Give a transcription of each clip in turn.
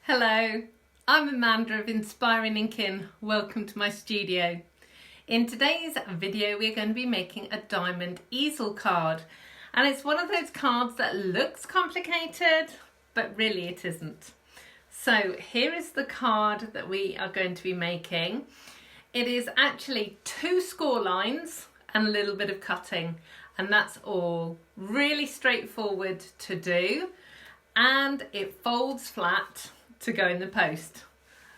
Hello, I'm Amanda of Inspiring Inkin. Welcome to my studio. In today's video we're going to be making a diamond easel card, and it's one of those cards that looks complicated but really it isn't. So here is the card that we are going to be making. It is actually 2 score lines and a little bit of cutting, and that's all. Really straightforward to do, and it folds flat to go in the post.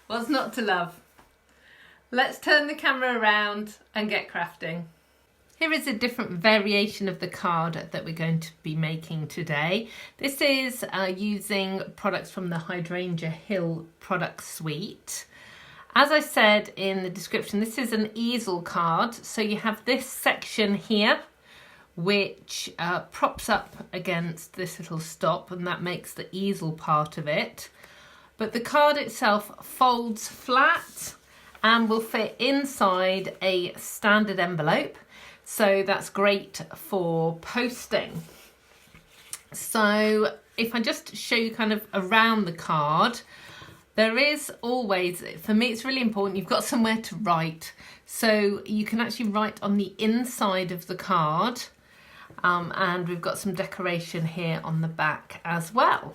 What's not to love? Let's turn the camera around and get crafting. Here is a different variation of the card that we're going to be making today. This is using products from the Hydrangea Hill product suite. As I said in the description, this is an easel card. So you have this section here which props up against this little stop, and that makes the easel part of it. But the card itself folds flat and will fit inside a standard envelope. So that's great for posting. So if I just show you kind of around the card, there is always, for me it's really important, you've got somewhere to write. So you can actually write on the inside of the card, and we've got some decoration here on the back as well.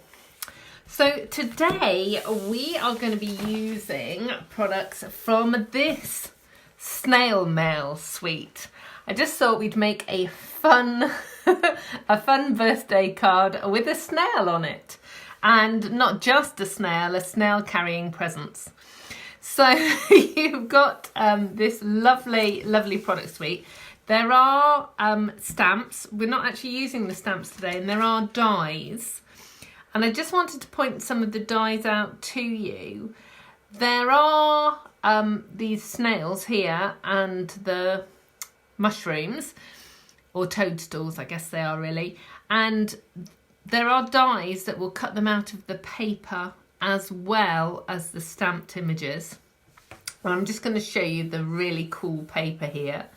So today we are going to be using products from this snail mail suite. I just thought we'd make a fun birthday card with a snail on it, and not just a snail carrying presents. So you've got this lovely product suite. There are stamps. We're not actually using the stamps today, and there are dies. And I just wanted to point some of the dies out to you. There are these snails here and the mushrooms, or toadstools, I guess they are really. And there are dies that will cut them out of the paper as well as the stamped images. And I'm just going to show you the really cool paper here.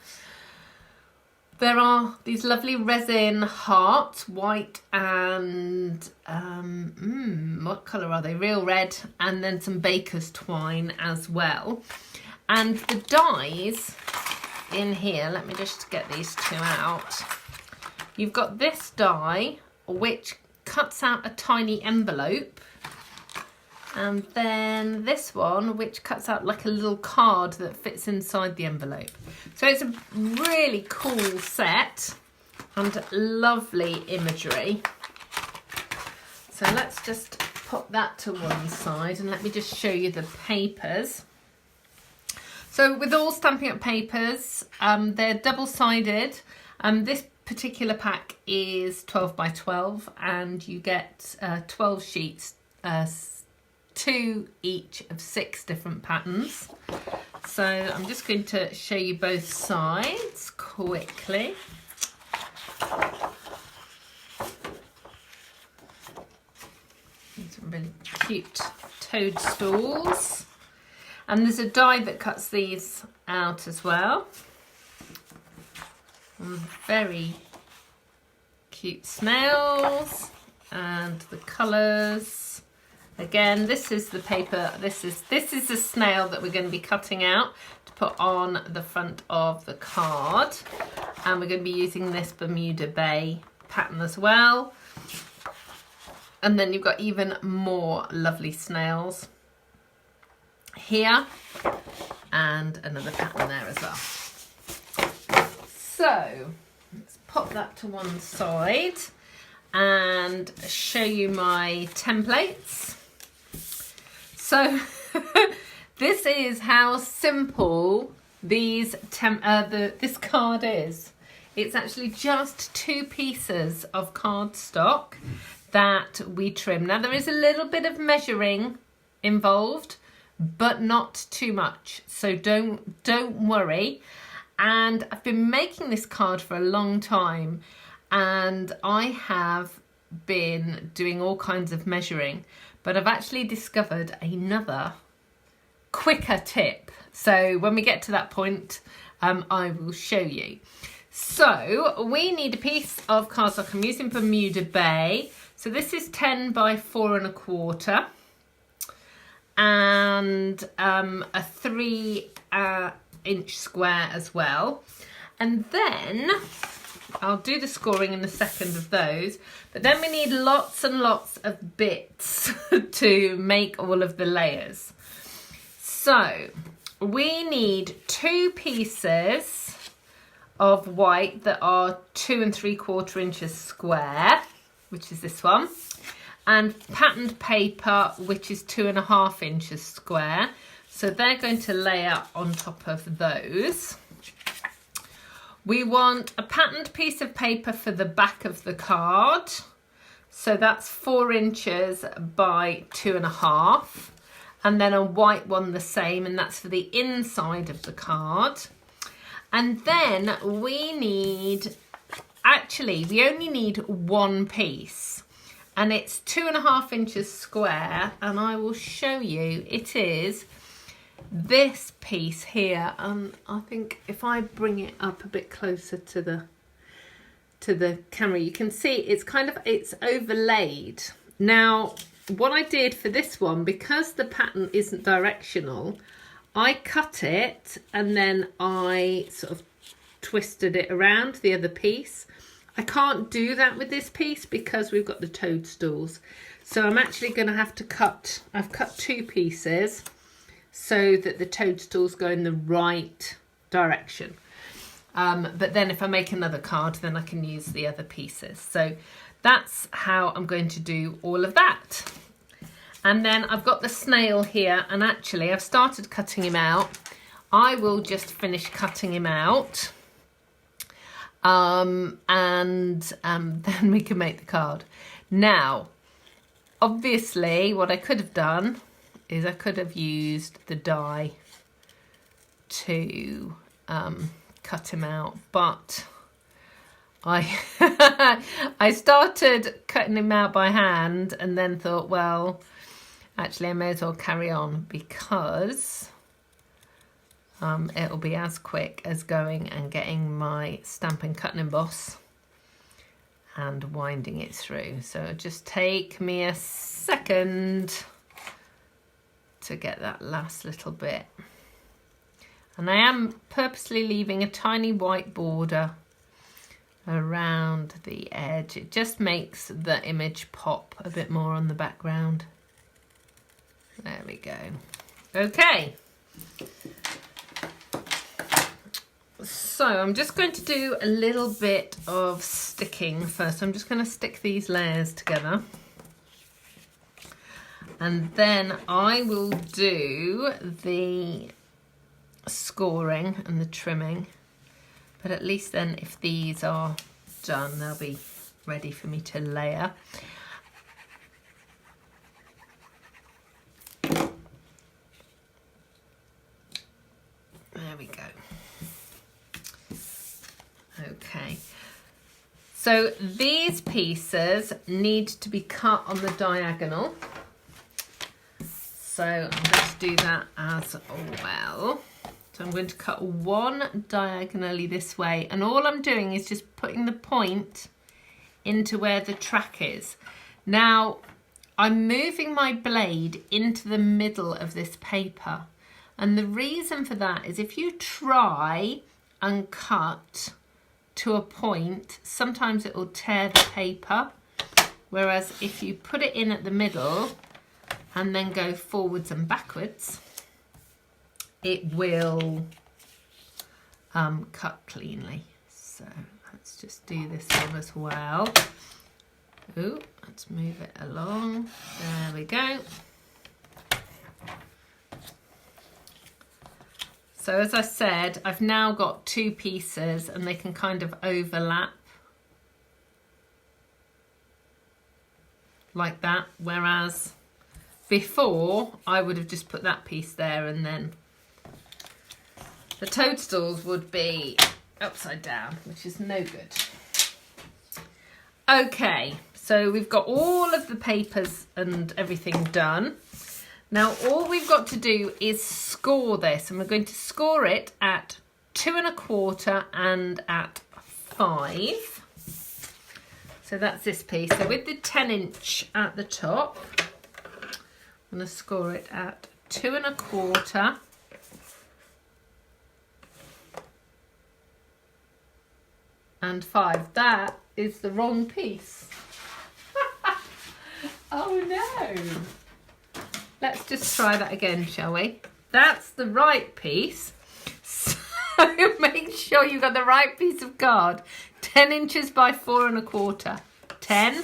There are these lovely resin hearts, white and, what colour are they? Real red, and then some baker's twine as well. And the dies in here, let me just get these 2 out. You've got this die, which cuts out a tiny envelope. And then this one, which cuts out like a little card that fits inside the envelope. So it's a really cool set and lovely imagery. So let's just put that to one side and let me just show you the papers. So with all Stampin' Up papers, they're double-sided. This particular pack is 12 by 12, and you get 12 sheets, 2 each of 6 different patterns. So I'm just going to show you both sides quickly. Some really cute toadstools. And there's a die that cuts these out as well. And very cute snails and the colours. Again, this is the paper, this is the snail that we're going to be cutting out to put on the front of the card. And we're going to be using this Bermuda Bay pattern as well. And then you've got even more lovely snails here, and another pattern there as well. So let's pop that to one side and show you my templates. So this is how simple this card is. It's actually just 2 pieces of cardstock that we trim. Now there is a little bit of measuring involved, but not too much. So don't worry. And I've been making this card for a long time, and I have been doing all kinds of measuring, but I've actually discovered another quicker tip. So when we get to that point, I will show you. So we need a piece of cardstock. I'm using Bermuda Bay. So this is 10 by 4 1/4. and a 3-inch square as well. And then I'll do the scoring in a second of those, but then we need lots and lots of bits to make all of the layers. So we need 2 pieces of white that are 2 3/4 inches square, which is this one, and patterned paper, which is 2.5 inches square. So they're going to layer on top of those. We want a patterned piece of paper for the back of the card. So that's 4 inches by 2.5. And then a white one the same, and that's for the inside of the card. And then we only need 1 piece. And it's 2.5 inches square, and I will show you. It is this piece here. I think if I bring it up a bit closer to the camera, you can see it's overlaid. Now, what I did for this one, because the pattern isn't directional, I cut it and then I sort of twisted it around the other piece. I can't do that with this piece because we've got the toadstools. So I'm actually going to have to I've cut 2 pieces so that the toadstools go in the right direction. But then if I make another card, then I can use the other pieces. So that's how I'm going to do all of that. And then I've got the snail here, and actually I've started cutting him out. I will just finish cutting him out. And then we can make the card. Now, obviously, what I could have done is I could have used the die to cut him out, but I I started cutting him out by hand and then thought, well, actually I may as well carry on because it'll be as quick as going and getting my Stampin' Cut and Emboss and winding it through. So it'll just take me a second to get that last little bit. And I am purposely leaving a tiny white border around the edge. It just makes the image pop a bit more on the background. There we go. Okay. So I'm just going to do a little bit of sticking first. I'm just going to stick these layers together. And then I will do the scoring and the trimming. But at least then if these are done, they'll be ready for me to layer. There we go. Okay. So these pieces need to be cut on the diagonal. So I'm going to do that as well. So I'm going to cut one diagonally this way, and all I'm doing is just putting the point into where the track is. Now I'm moving my blade into the middle of this paper, and the reason for that is if you try and cut to a point, sometimes it will tear the paper, whereas if you put it in at the middle and then go forwards and backwards, it will cut cleanly. So let's just do this one as well. Ooh, let's move it along. There we go. So as I said, I've now got 2 pieces and they can kind of overlap like that, whereas before I would have just put that piece there and then the toadstools would be upside down, which is no good. Okay, so we've got all of the papers and everything done. Now all we've got to do is score this, and we're going to score it at 2 1/4 and at 5. So that's this piece. So with the 10-inch at the top, I'm going to score it at 2 1/4 and 5. That is the wrong piece. Oh no. Let's just try that again, shall we? That's the right piece. So make sure you've got the right piece of card. 10 inches by 4 1/4. 10,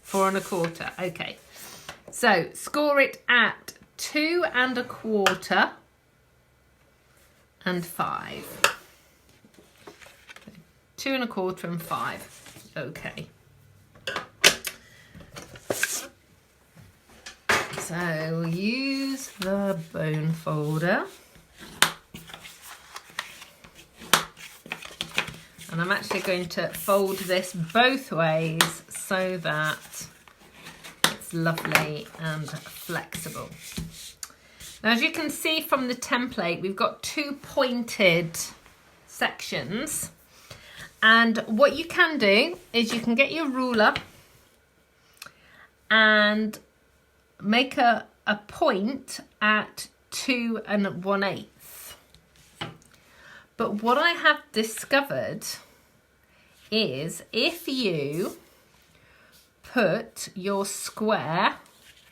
4 1/4. Okay. So score it at 2 1/4 and 5. 2 1/4 and 5. Okay. So we'll use the bone folder. And I'm actually going to fold this both ways so that it's lovely and flexible. Now, as you can see from the template, we've got 2 pointed sections. And what you can do is you can get your ruler and make a point at 2 1/8. But what I have discovered is if you put your square,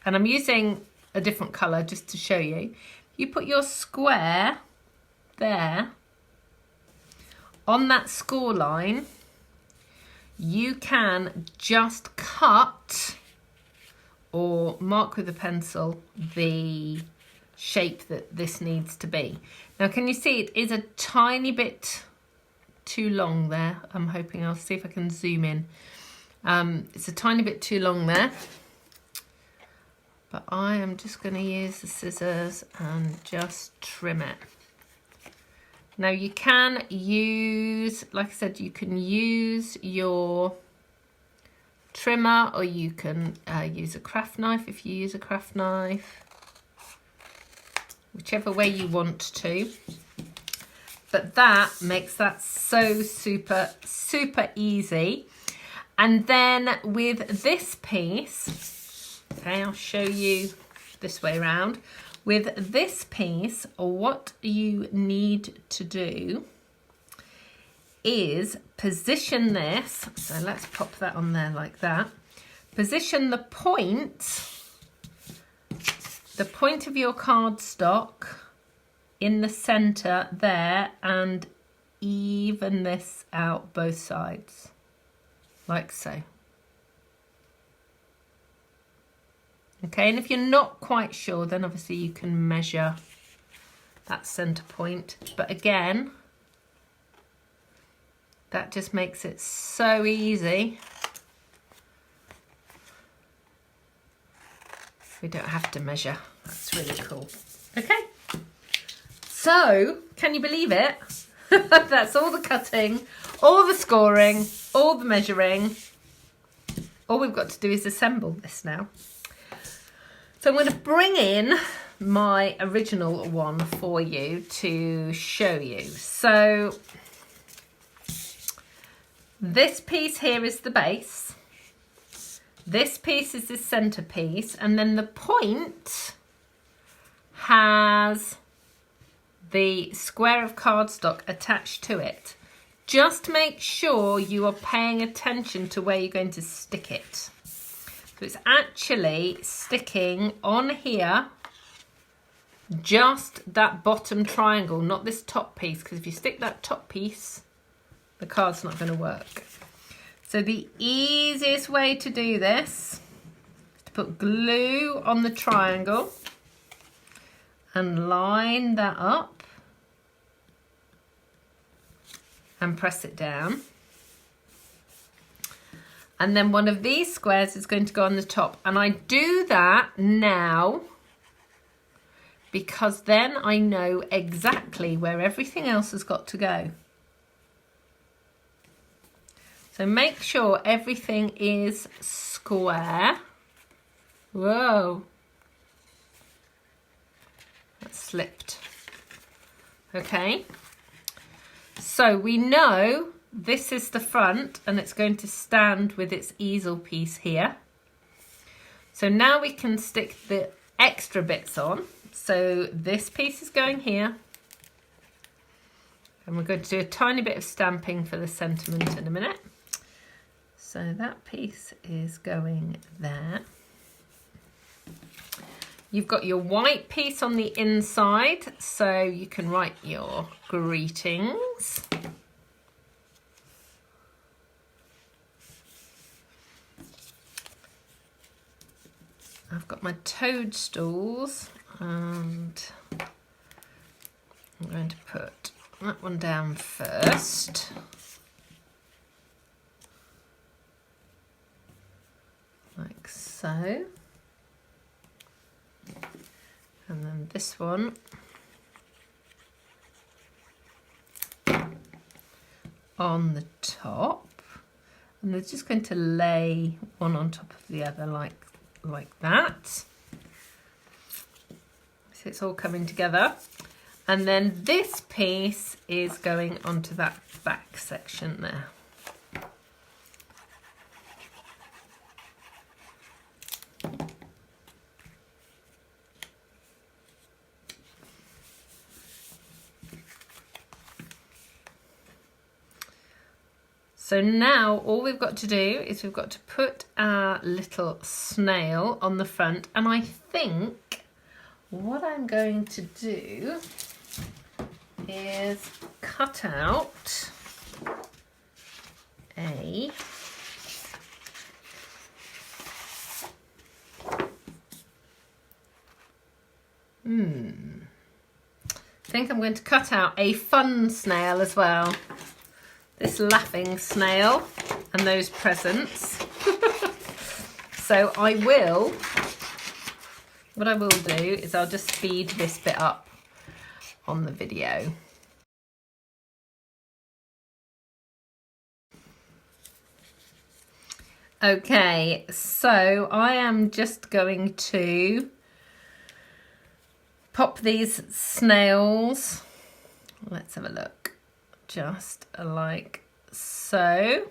and I'm using a different colour just to show you, you put your square there on that score line, you can just cut or mark with a pencil the shape that this needs to be. Now, can you see it is a tiny bit too long there? I'm hoping, I'll see if I can zoom in. It's a tiny bit too long there. But I am just going to use the scissors and just trim it. Now you can use, like I said, you can use your trimmer, or you can use a craft knife if you use a craft knife, whichever way you want to. But that makes that so super easy. And then with this piece, okay, I'll show you this way around. With this piece, what you need to do is position this. So let's pop that on there like that. Position the point of your cardstock in the center there, and even this out both sides, like so. Okay, and if you're not quite sure, then obviously you can measure that center point. But again, that just makes it so easy. We don't have to measure. That's really cool. Okay, so can you believe it? That's all the cutting, all the scoring, all the measuring. All we've got to do is assemble this now. So I'm going to bring in my original one for you to show you. So this piece here is the base. This piece is the centerpiece, and then the point has the square of cardstock attached to it. Just make sure you are paying attention to where you're going to stick it. So it's actually sticking on here, just that bottom triangle, not this top piece, because if you stick that top piece, the card's not going to work. So the easiest way to do this is to put glue on the triangle and line that up and press it down. And then one of these squares is going to go on the top. And I do that now because then I know exactly where everything else has got to go. So make sure everything is square. Whoa. That slipped. Okay. So we know this is the front, and it's going to stand with its easel piece here. So now we can stick the extra bits on. So this piece is going here. And we're going to do a tiny bit of stamping for the sentiment in a minute. So that piece is going there. You've got your white piece on the inside, so you can write your greetings. I've got my toadstools, and I'm going to put that one down first. Like so. And then this one on the top. And they're just going to lay one on top of the other like that. So it's all coming together. And then this piece is going onto that back section there. So now all we've got to do is we've got to put our little snail on the front, and I think what I'm going to do is cut out a I think I'm going to cut out a fun snail as well. This laughing snail and those presents. So what I will do is I'll just speed this bit up on the video. Okay, so I am just going to pop these snails. Let's have a look. Just like so.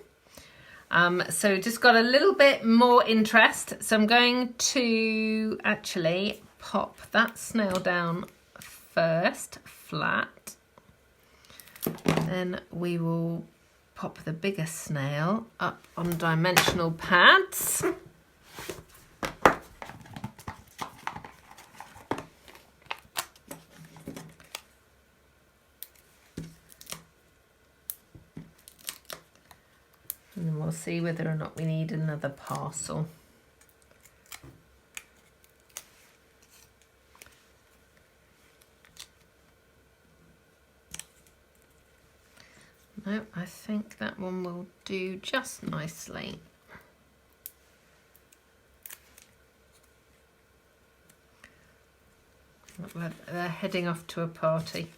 So just got a little bit more interest. So I'm going to actually pop that snail down first, flat. Then we will pop the bigger snail up on dimensional pads. And then we'll see whether or not we need another parcel. No, I think that one will do just nicely. They're heading off to a party.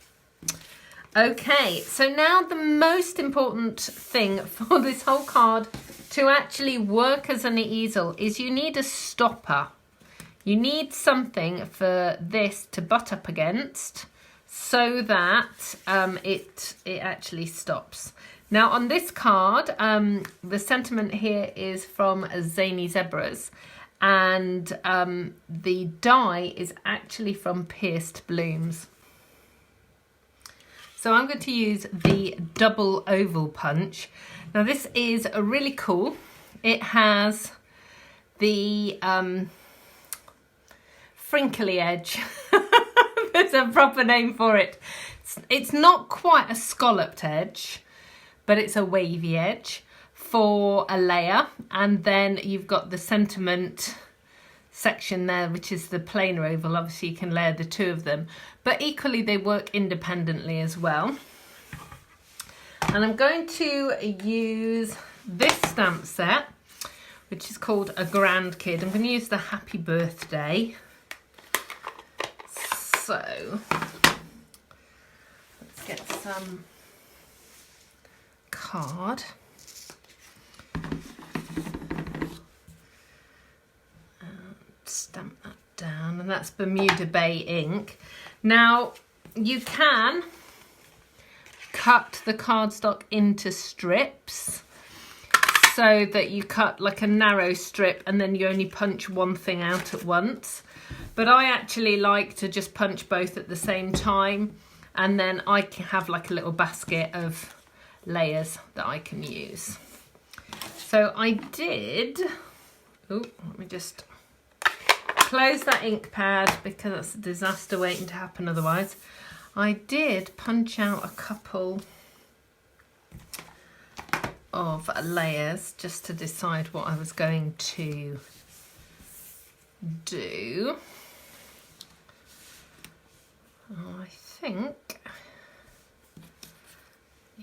Okay, so now the most important thing for this whole card to actually work as an easel is you need a stopper. You need something for this to butt up against so that it actually stops. Now on this card, the sentiment here is from Zany Zebras, and the die is actually from Pierced Blooms. So I'm going to use the double oval punch. Now this is really cool. It has the frinkly edge. There's a proper name for it. It's not quite a scalloped edge, but it's a wavy edge for a layer. And then you've got the sentiment section there, which is the plainer oval. Obviously you can layer the two of them, but equally they work independently as well. And I'm going to use this stamp set, which is called A Grand Kid. I'm going to use the Happy Birthday. So let's get some card. Stamp that down, and that's Bermuda Bay ink. Now you can cut the cardstock into strips so that you cut like a narrow strip and then you only punch one thing out at once. but I actually like to just punch both at the same time, and then I can have like a little basket of layers that I can use. So I did, let me just close that ink pad because that's a disaster waiting to happen otherwise. I did punch out a couple of layers just to decide what I was going to do. I think,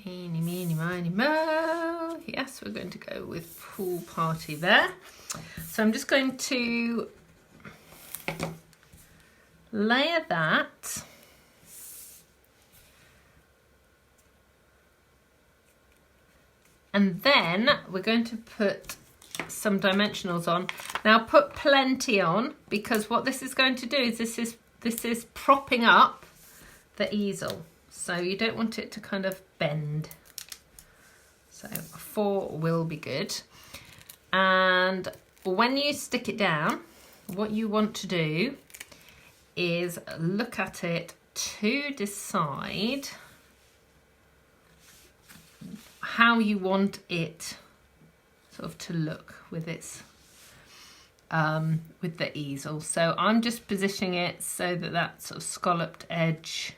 eeny, meeny, miny, mo. Yes, we're going to go with pool party there. So I'm just going to layer that. And then we're going to put some dimensionals on. Now put plenty on, because what this is going to do is this is propping up the easel. So you don't want it to kind of bend. So 4 will be good. And when you stick it down, what you want to do is look at it to decide how you want it sort of to look with its with the easel. So I'm just positioning it so that that sort of scalloped edge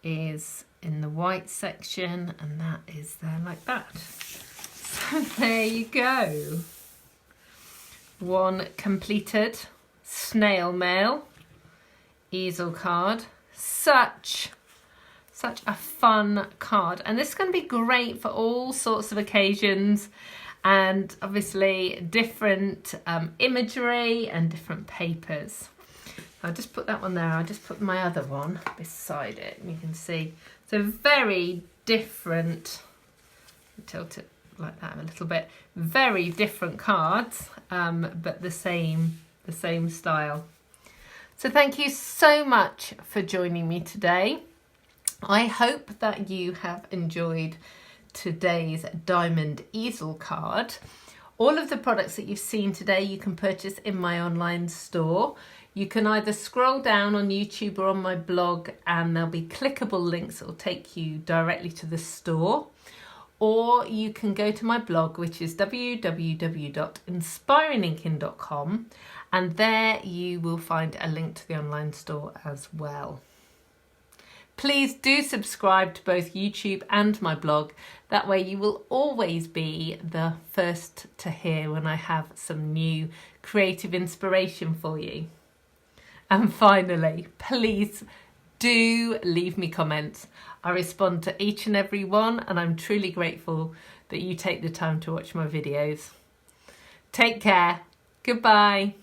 is in the white section, and that is there like that. So there you go. One completed snail mail easel card. Such a fun card, and this is going to be great for all sorts of occasions, and obviously different imagery and different papers. I'll just put that one there. I'll just put my other one beside it, and you can see. So very different. Tilt it like that a little bit. Very different cards, but the same style. So thank you so much for joining me today. I hope that you have enjoyed today's diamond easel card. All of the products that you've seen today you can purchase in my online store. You can either scroll down on YouTube or on my blog, and there'll be clickable links that will take you directly to the store. Or you can go to my blog, which is www.inspiringinkin.com, and there you will find a link to the online store as well. Please do subscribe to both YouTube and my blog. That way you will always be the first to hear when I have some new creative inspiration for you. And finally, please do leave me comments. I respond to each and every one, and I'm truly grateful that you take the time to watch my videos. Take care. Goodbye.